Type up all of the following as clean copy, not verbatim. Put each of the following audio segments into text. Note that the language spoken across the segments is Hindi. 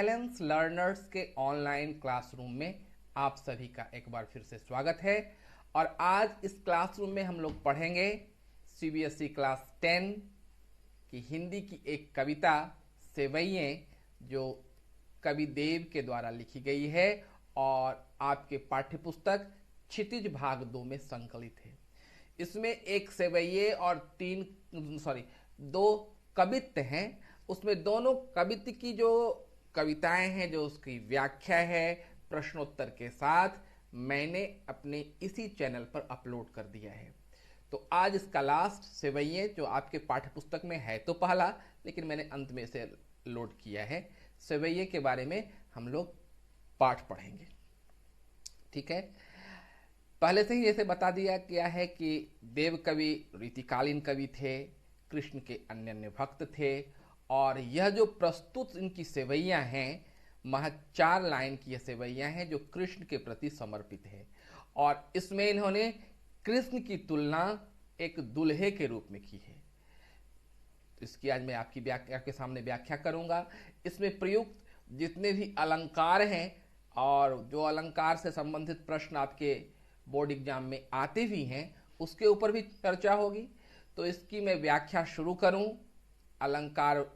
साइलेंस लर्नर्स के ऑनलाइन क्लासरूम में आप सभी का एक बार फिर से स्वागत है। और आज इस क्लासरूम में हम लोग पढ़ेंगे सीबीएसई क्लास 10 की हिंदी की एक कविता सेवैयें, जो कवि देव के द्वारा लिखी गई है और आपके पाठ्यपुस्तक क्षितिज भाग 2 में संकलित है। इसमें एक सेवैये और दो कवित्त हैं। उसमें दोनों कवित्त की जो कविताएं हैं, जो उसकी व्याख्या है प्रश्नोत्तर के साथ, मैंने अपने इसी चैनल पर अपलोड कर दिया है। तो आज इसका लास्ट सेवैये जो आपके पाठ्यपुस्तक में है तो पहला, लेकिन मैंने अंत में इसे लोड किया है। सेवैये के बारे में हम लोग पाठ पढ़ेंगे, ठीक है। पहले से ही जैसे बता दिया गया है कि देव कवि रीतिकालीन कवि थे, कृष्ण के अनन्य भक्त थे। और यह जो प्रस्तुत इनकी सेवैयां हैं, महज 4 लाइन की यह सेवैयां हैं जो कृष्ण के प्रति समर्पित है। और इसमें इन्होंने कृष्ण की तुलना एक दूल्हे के रूप में की है। इसकी आज मैं आपके सामने व्याख्या करूंगा। इसमें प्रयुक्त जितने भी अलंकार हैं और जो अलंकार से संबंधित प्रश्न आपके बोर्ड एग्जाम में आते भी हैं, उसके ऊपर भी चर्चा होगी। तो इसकी मैं व्याख्या शुरू करूं, अलंकार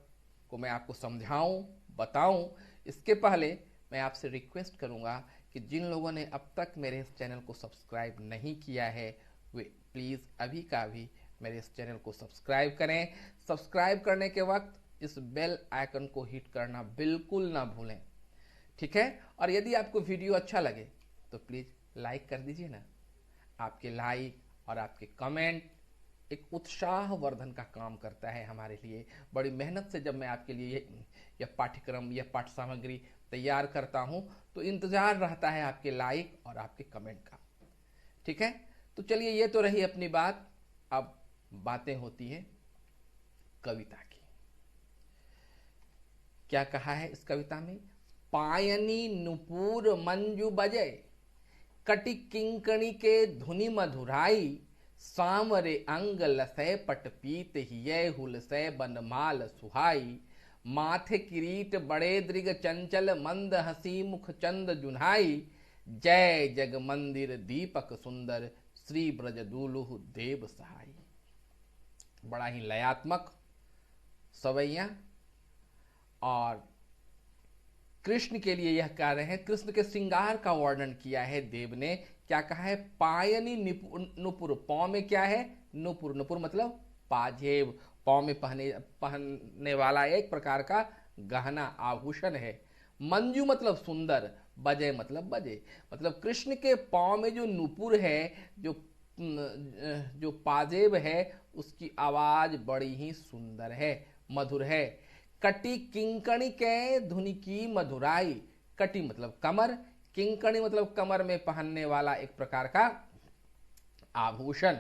को मैं आपको समझाऊं, बताऊं। इसके पहले मैं आपसे रिक्वेस्ट करूंगा कि जिन लोगों ने अब तक मेरे इस चैनल को सब्सक्राइब नहीं किया है, वे प्लीज़ अभी का अभी मेरे इस चैनल को सब्सक्राइब करें। सब्सक्राइब करने के वक्त इस बेल आइकन को हिट करना बिल्कुल ना भूलें, ठीक है। और यदि आपको वीडियो अच्छा लगे तो प्लीज़ लाइक कर दीजिए ना। आपके लाइक और आपके कमेंट एक उत्साहवर्धन का काम करता है हमारे लिए। बड़ी मेहनत से जब मैं आपके लिए यह पाठ्यक्रम, यह पाठ्य सामग्री तैयार करता हूं, तो इंतजार रहता है आपके लाइक और आपके कमेंट का, ठीक है। तो चलिए, ये तो रही अपनी बात। अब बातें होती है कविता की। क्या कहा है इस कविता में? पायनी नुपुर मंजू बजे, कटि किंकणी के धुनि मधुराई, सांवरे अंग लसय पटपीत हिय हुलसय बनमाल सुहाई, माथे किरीट बड़े दृग चंचल मंद हसी मुख चंद जुन्हाई, जय जग मंदिर दीपक सुंदर श्री ब्रज दुलुह देव सहाई। बड़ा ही लयात्मक सवैया। और कृष्ण के लिए यह कह रहे हैं, कृष्ण के श्रृंगार का वर्णन किया है देव ने। क्या कहा है? पायनी नुपुर। पाँव में क्या है? नुपुर। नुपुर मतलब पाजेब, पाँव में पहनने वाला एक प्रकार का गहना, आभूषण है। मंजू मतलब सुंदर, बजे मतलब बजे। मतलब कृष्ण के पाँव में जो नुपुर है, जो पाजेब है, उसकी आवाज बड़ी ही सुंदर है, मधुर है। कटि किंकणी के धुनि की मधुराई। कटि मतलब कमर, किंकणी मतलब कमर में पहनने वाला एक प्रकार का आभूषण,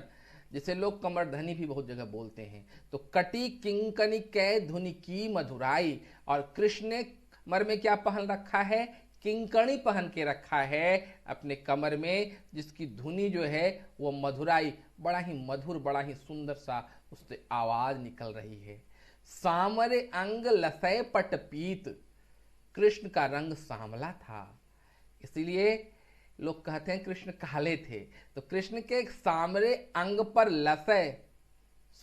जिसे लोग कमरधनी भी बहुत जगह बोलते हैं। तो कटि किंकणी के धुनि की मधुराई। और कृष्ण ने कमर में क्या पहन रखा है? किंकणी पहन के रखा है अपने कमर में, जिसकी धुनी जो है वो मधुराई, बड़ा ही मधुर, बड़ा ही सुंदर सा उससे आवाज निकल रही है। सांवरे अंग लसय पटपीत। कृष्ण का रंग सांवला था, इसीलिए लोग कहते हैं कृष्ण काले थे। तो कृष्ण के सांवरे अंग पर लसय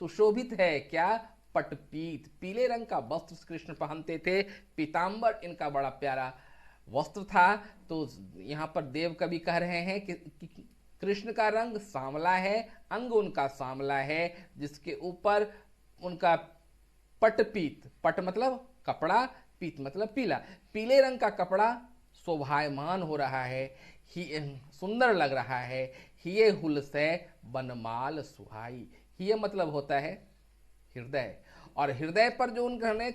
सुशोभित है क्या? पटपीत, पीले रंग का वस्त्र कृष्ण पहनते थे। पीतांबर इनका बड़ा प्यारा वस्त्र था। तो यहाँ पर देव कवि कह रहे हैं कि कृष्ण का रंग सांवला है, अंग उनका सांवला है, जिसके ऊपर उनका पटपीत, पट मतलब कपड़ा, पीत मतलब पीला, पीले रंग का कपड़ा शोभायमान हो रहा है, सुंदर लग रहा है। हिये हुलसय बनमाल सुहाई। हिये मतलब होता है हृदय, और हृदय पर जो उन्होंने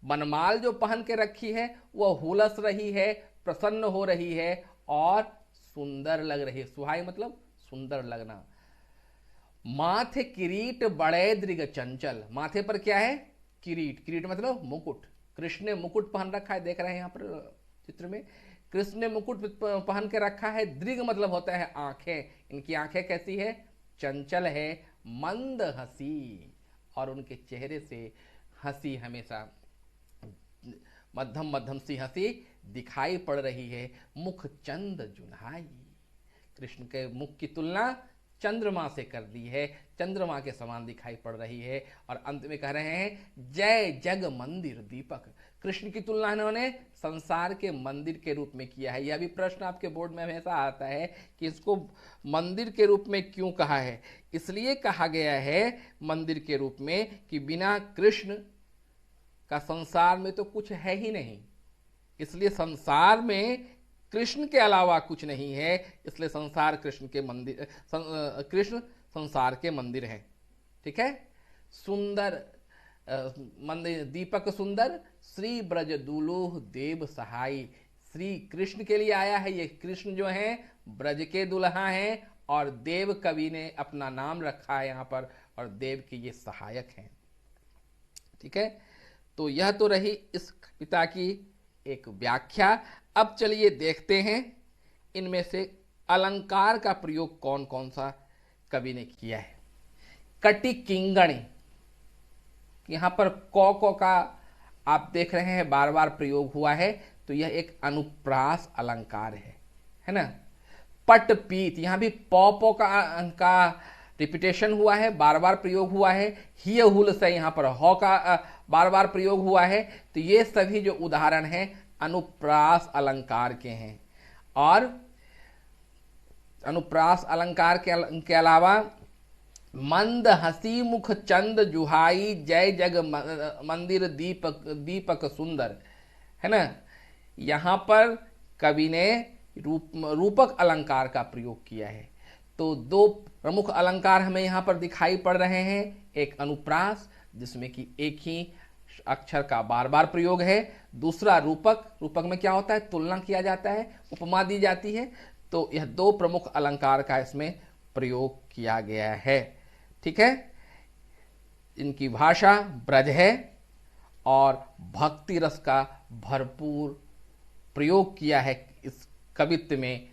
बनमाल जो पहन के रखी है, वह हुलस रही है, प्रसन्न हो रही है और सुंदर लग रही है। सुहाई मतलब सुंदर लगना। माथे किरीट बड़े दृग चंचल। माथे पर क्या है? किरीट। किरीट मतलब मुकुट। कृष्ण ने मुकुट पहन रखा है, देख रहे हैं यहाँ पर चित्र में। कृष्ण ने मुकुट पहन के रखा है। दृग मतलब होता है आंखें। इनकी आंखें कैसी है? चंचल है, मंद हंसी, और उनके चेहरे से हंसी हमेशा मध्यम मध्यम सी हंसी दिखाई पड़ रही है, मुख चंद जुन्हाई। कृष्ण के मुख की तुलना चंद्रमा से कर दी है, चंद्रमा के समान दिखाई पड़ रही है। और अंत में कह रहे हैं जय जग मंदिर दीपक। कृष्ण की तुलना इन्होंने संसार के मंदिर के रूप में किया है। यह भी प्रश्न आपके बोर्ड में हमेशा आता है कि इसको मंदिर के रूप में क्यों कहा है। इसलिए कहा गया है मंदिर के रूप में कि बिना कृष्ण का संसार में तो कुछ है ही नहीं, इसलिए संसार में कृष्ण के अलावा कुछ नहीं है, इसलिए संसार कृष्ण के मंदिर, कृष्ण संसार के मंदिर है। ठीक है। सुंदर मंदिर दीपक सुंदर, श्री ब्रज दुलूह देव सहाई। श्री कृष्ण के लिए आया है। ये कृष्ण जो हैं ब्रज के दुल्हा हैं और देव कवि ने अपना नाम रखा है यहाँ पर, और देव के ये सहायक हैं। ठीक है। तो यह तो रही इस कविता की एक व्याख्या। अब चलिए देखते हैं इनमें से अलंकार का प्रयोग कौन कौन सा कवि ने किया है। कटि किंगणी, यहां पर कौ का आप देख रहे हैं बार बार प्रयोग हुआ है, तो यह एक अनुप्रास अलंकार है ना। पट पीत, यहां भी पौ का रिपीटेशन हुआ है, बार बार प्रयोग हुआ है। हिय हुल से यहां पर हौ का बार बार प्रयोग हुआ है। तो ये सभी जो उदाहरण हैं अनुप्रास अलंकार के हैं। और अनुप्रास अलंकार के अलावा मंद हसी मुख चंद जुहाई, जय जग मंदिर दीपक सुंदर, है ना। यहां पर कवि ने रूपक अलंकार का प्रयोग किया है। तो दो प्रमुख अलंकार हमें यहां पर दिखाई पड़ रहे हैं। एक अनुप्रास जिसमें कि एक ही अक्षर का बार बार प्रयोग है। दूसरा रूपक, रूपक में क्या होता है, तुलना किया जाता है, उपमा दी जाती है। तो यह दो प्रमुख अलंकार का इसमें प्रयोग किया गया है। ठीक है। इनकी भाषा ब्रज है और भक्ति रस का भरपूर प्रयोग किया है इस कवित्व में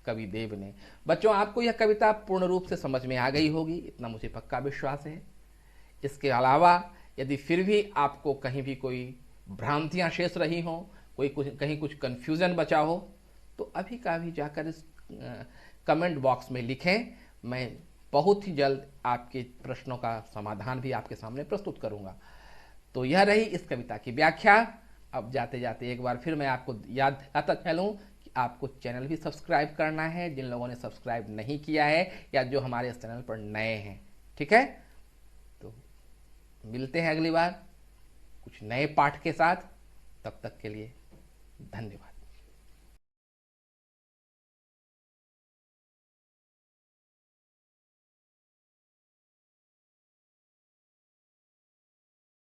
कवि देव ने। बच्चों, आपको यह कविता पूर्ण रूप से समझ में आ गई होगी, इतना मुझे पक्का विश्वास है। इसके अलावा यदि फिर भी आपको कहीं भी कोई भ्रांतियां शेष रही हों, कहीं कुछ कंफ्यूजन बचा हो, तो अभी का अभी जाकर इस कमेंट बॉक्स में लिखें। मैं बहुत ही जल्द आपके प्रश्नों का समाधान भी आपके सामने प्रस्तुत करूंगा। तो यह रही इस कविता की व्याख्या। अब जाते जाते एक बार फिर मैं आपको याद दिलाता चलूं कि आपको चैनल भी सब्सक्राइब करना है, जिन लोगों ने सब्सक्राइब नहीं किया है या जो हमारे इस चैनल पर नए हैं। ठीक है। तो मिलते हैं अगली बार कुछ नए पाठ के साथ। तब तक के लिए धन्यवाद।